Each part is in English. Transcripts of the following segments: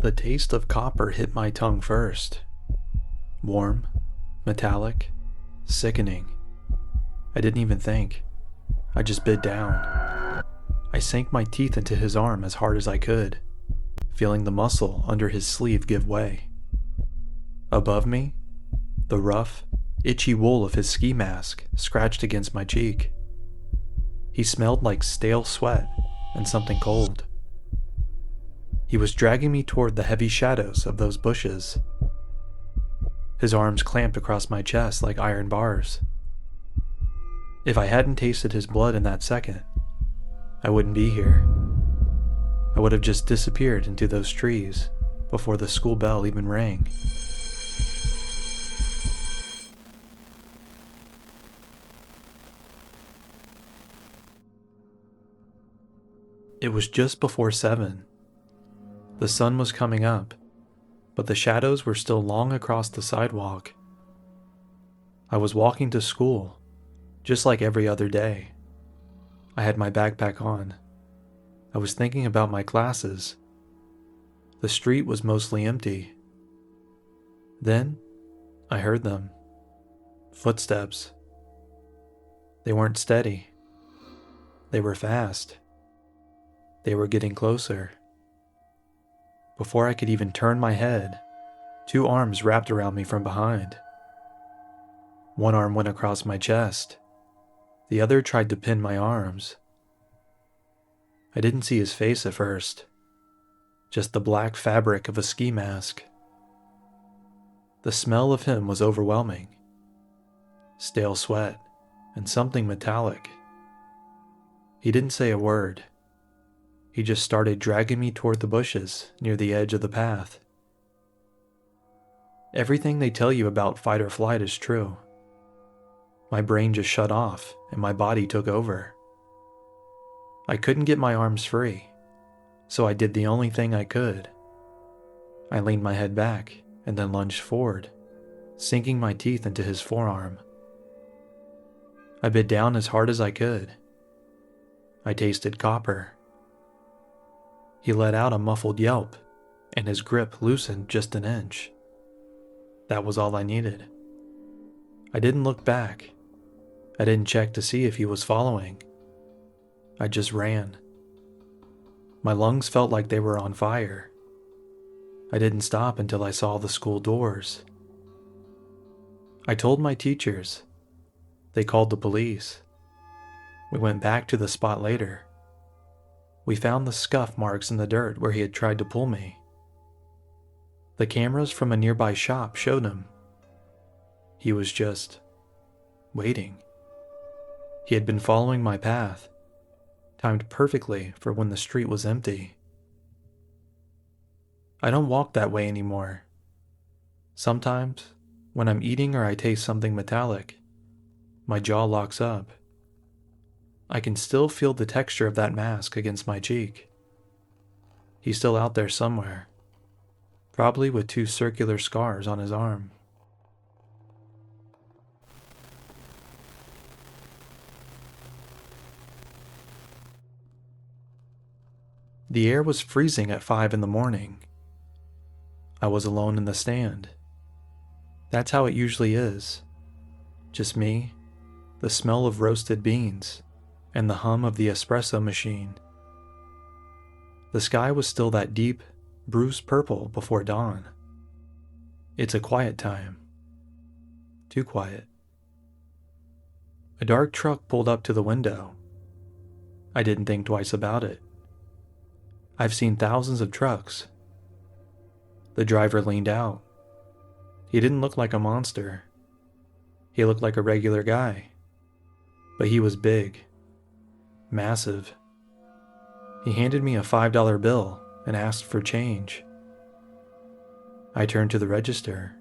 The taste of copper hit my tongue first. Warm, metallic, sickening. I didn't even think. I just bit down. I sank my teeth into his arm as hard as I could, feeling the muscle under his sleeve give way. Above me, the rough, itchy wool of his ski mask scratched against my cheek. He smelled like stale sweat and something cold. He was dragging me toward the heavy shadows of those bushes. His arms clamped across my chest like iron bars. If I hadn't tasted his blood in that second, I wouldn't be here. I would have just disappeared into those trees before the school bell even rang. It was just before 7. The sun was coming up, but the shadows were still long across the sidewalk. I was walking to school, just like every other day. I had my backpack on. I was thinking about my classes. The street was mostly empty. Then, I heard them. Footsteps. They weren't steady. They were fast. They were getting closer. Before I could even turn my head, 2 arms wrapped around me from behind. One arm went across my chest. The other tried to pin my arms. I didn't see his face at first, just the black fabric of a ski mask. The smell of him was overwhelming. Stale sweat and something metallic. He didn't say a word. He just started dragging me toward the bushes near the edge of the path. Everything they tell you about fight or flight is true. My brain just shut off and my body took over. I couldn't get my arms free, so I did the only thing I could. I leaned my head back and then lunged forward, sinking my teeth into his forearm. I bit down as hard as I could. I tasted copper. He let out a muffled yelp, and his grip loosened just an inch. That was all I needed. I didn't look back. I didn't check to see if he was following. I just ran. My lungs felt like they were on fire. I didn't stop until I saw the school doors. I told my teachers. They called the police. We went back to the spot later. We found the scuff marks in the dirt where he had tried to pull me. The cameras from a nearby shop showed him. He was just waiting. He had been following my path, timed perfectly for when the street was empty. I don't walk that way anymore. Sometimes, when I'm eating or I taste something metallic, my jaw locks up. I can still feel the texture of that mask against my cheek. He's still out there somewhere, probably with 2 circular scars on his arm. The air was freezing at 5 in the morning. I was alone in the stand. That's how it usually is. Just me, the smell of roasted beans, and the hum of the espresso machine. The sky was still that deep, bruised purple before dawn. It's a quiet time. Too quiet. A dark truck pulled up to the window. I didn't think twice about it. I've seen thousands of trucks. The driver leaned out. He didn't look like a monster. He looked like a regular guy. But he was big. Massive. He handed me a $5 bill and asked for change. I turned to the register.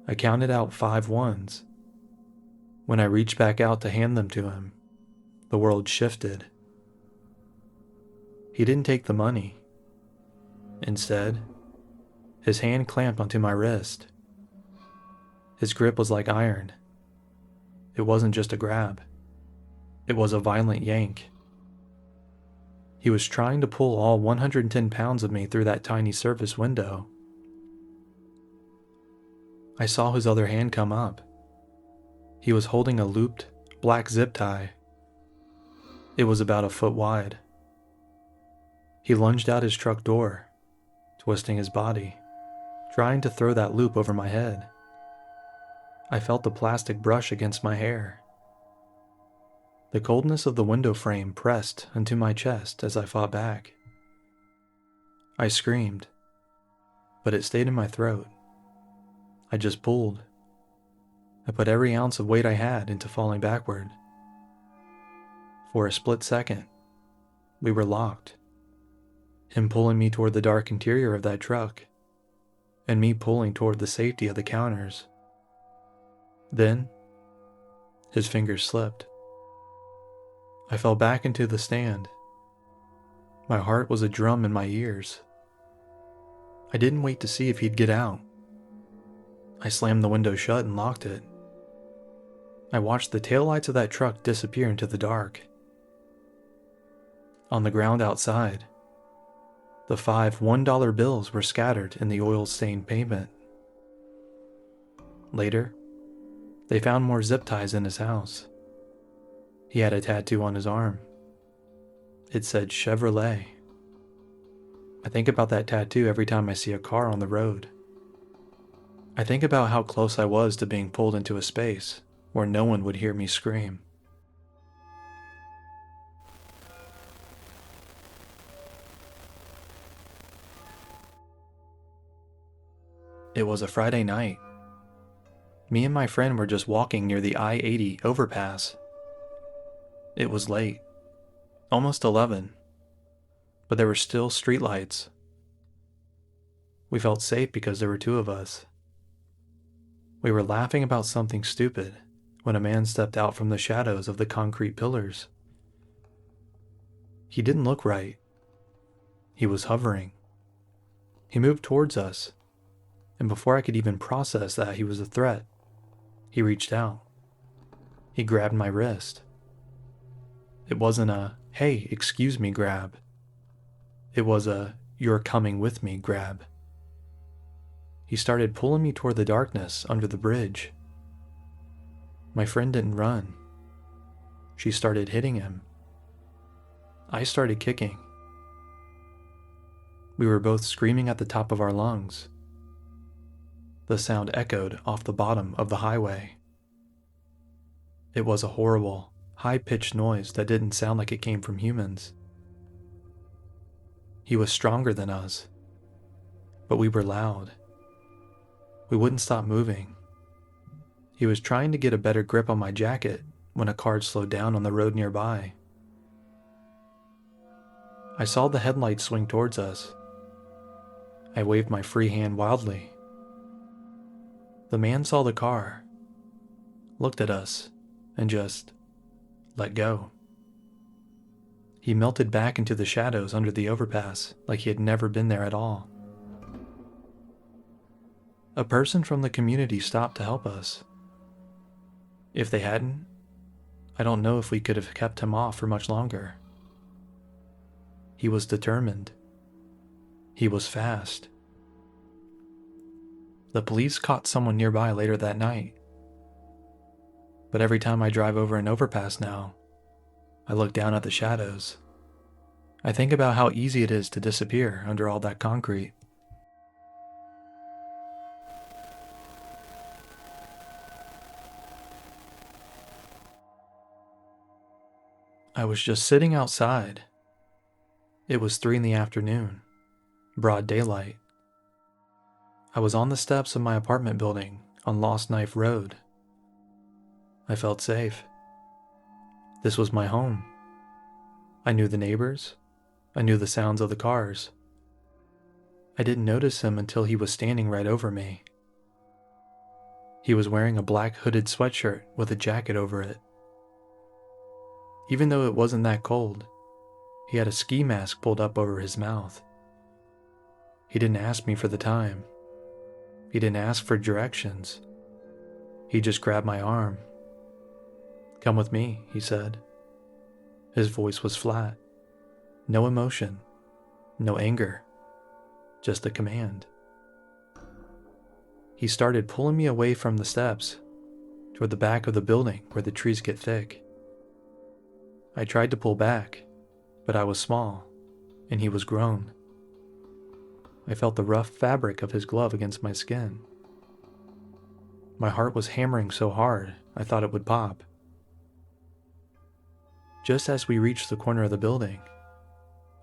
I counted out 5 ones. When I reached back out to hand them to him, the world shifted. He didn't take the money. Instead, his hand clamped onto my wrist. His grip was like iron. It wasn't just a grab. It was a violent yank. He was trying to pull all 110 pounds of me through that tiny service window. I saw his other hand come up. He was holding a looped, black zip tie. It was about a foot wide. He lunged out his truck door, twisting his body, trying to throw that loop over my head. I felt the plastic brush against my hair. The coldness of the window frame pressed into my chest as I fought back. I screamed, but it stayed in my throat. I just pulled. I put every ounce of weight I had into falling backward. For a split second, we were locked. Him pulling me toward the dark interior of that truck, and me pulling toward the safety of the counters. Then, his fingers slipped. I fell back into the stand. My heart was a drum in my ears. I didn't wait to see if he'd get out. I slammed the window shut and locked it. I watched the taillights of that truck disappear into the dark. On the ground outside, the 5 $1 bills were scattered in the oil-stained pavement. Later, they found more zip ties in his house. He had a tattoo on his arm. It said Chevrolet. I think about that tattoo every time I see a car on the road. I think about how close I was to being pulled into a space where no one would hear me scream. It was a Friday night. Me and my friend were just walking near the I-80 overpass. It was late, almost 11, but there were still streetlights. We felt safe because there were 2 of us. We were laughing about something stupid when a man stepped out from the shadows of the concrete pillars. He didn't look right. He was hovering. He moved towards us, and before I could even process that he was a threat, he reached out. He grabbed my wrist. It wasn't a, "Hey, excuse me" grab. It was a, "You're coming with me" grab. He started pulling me toward the darkness under the bridge. My friend didn't run. She started hitting him. I started kicking. We were both screaming at the top of our lungs. The sound echoed off the bottom of the highway. It was a horrible, high-pitched noise that didn't sound like it came from humans. He was stronger than us, but we were loud. We wouldn't stop moving. He was trying to get a better grip on my jacket when a car slowed down on the road nearby. I saw the headlights swing towards us. I waved my free hand wildly. The man saw the car, looked at us, and just let go. He melted back into the shadows under the overpass like he had never been there at all. A person from the community stopped to help us. If they hadn't, I don't know if we could have kept him off for much longer. He was determined. He was fast. The police caught someone nearby later that night. But every time I drive over an overpass now, I look down at the shadows. I think about how easy it is to disappear under all that concrete. I was just sitting outside. It was 3 in the afternoon, broad daylight. I was on the steps of my apartment building on Lost Knife Road. I felt safe. This was my home. I knew the neighbors. I knew the sounds of the cars. I didn't notice him until he was standing right over me. He was wearing a black hooded sweatshirt with a jacket over it. Even though it wasn't that cold, he had a ski mask pulled up over his mouth. He didn't ask me for the time. He didn't ask for directions. He just grabbed my arm. "Come with me," he said. His voice was flat. No emotion, no anger, just a command. He started pulling me away from the steps, toward the back of the building where the trees get thick. I tried to pull back, but I was small, and he was grown. I felt the rough fabric of his glove against my skin. My heart was hammering so hard, I thought it would pop. Just as we reached the corner of the building,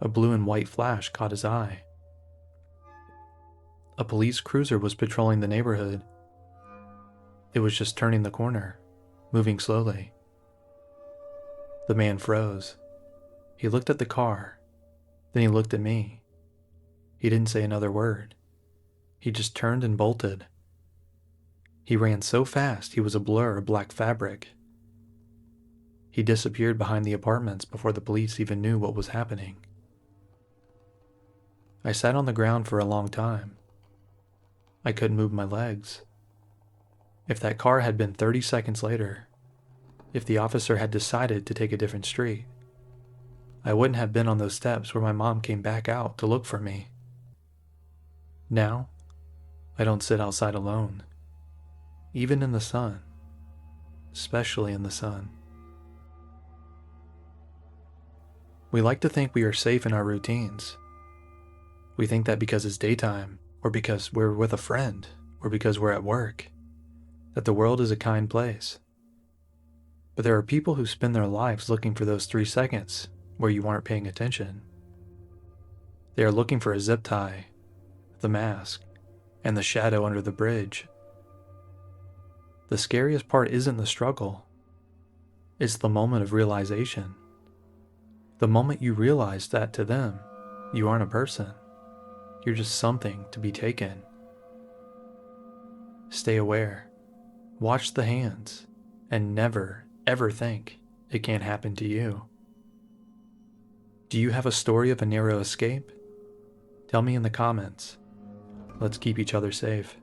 a blue and white flash caught his eye. A police cruiser was patrolling the neighborhood. It was just turning the corner, moving slowly. The man froze. He looked at the car, then he looked at me. He didn't say another word. He just turned and bolted. He ran so fast he was a blur of black fabric. He disappeared behind the apartments before the police even knew what was happening. I sat on the ground for a long time. I couldn't move my legs. If that car had been 30 seconds later, if the officer had decided to take a different street, I wouldn't have been on those steps where my mom came back out to look for me. Now, I don't sit outside alone, even in the sun, especially in the sun. We like to think we are safe in our routines. We think that because it's daytime, or because we're with a friend, or because we're at work, that the world is a kind place. But there are people who spend their lives looking for those 3 seconds where you aren't paying attention. They are looking for a zip tie, the mask, and the shadow under the bridge. The scariest part isn't the struggle. It's the moment of realization. The moment you realize that to them, you aren't a person. You're just something to be taken. Stay aware. Watch the hands. And never, ever think it can't happen to you. Do you have a story of a narrow escape? Tell me in the comments. Let's keep each other safe.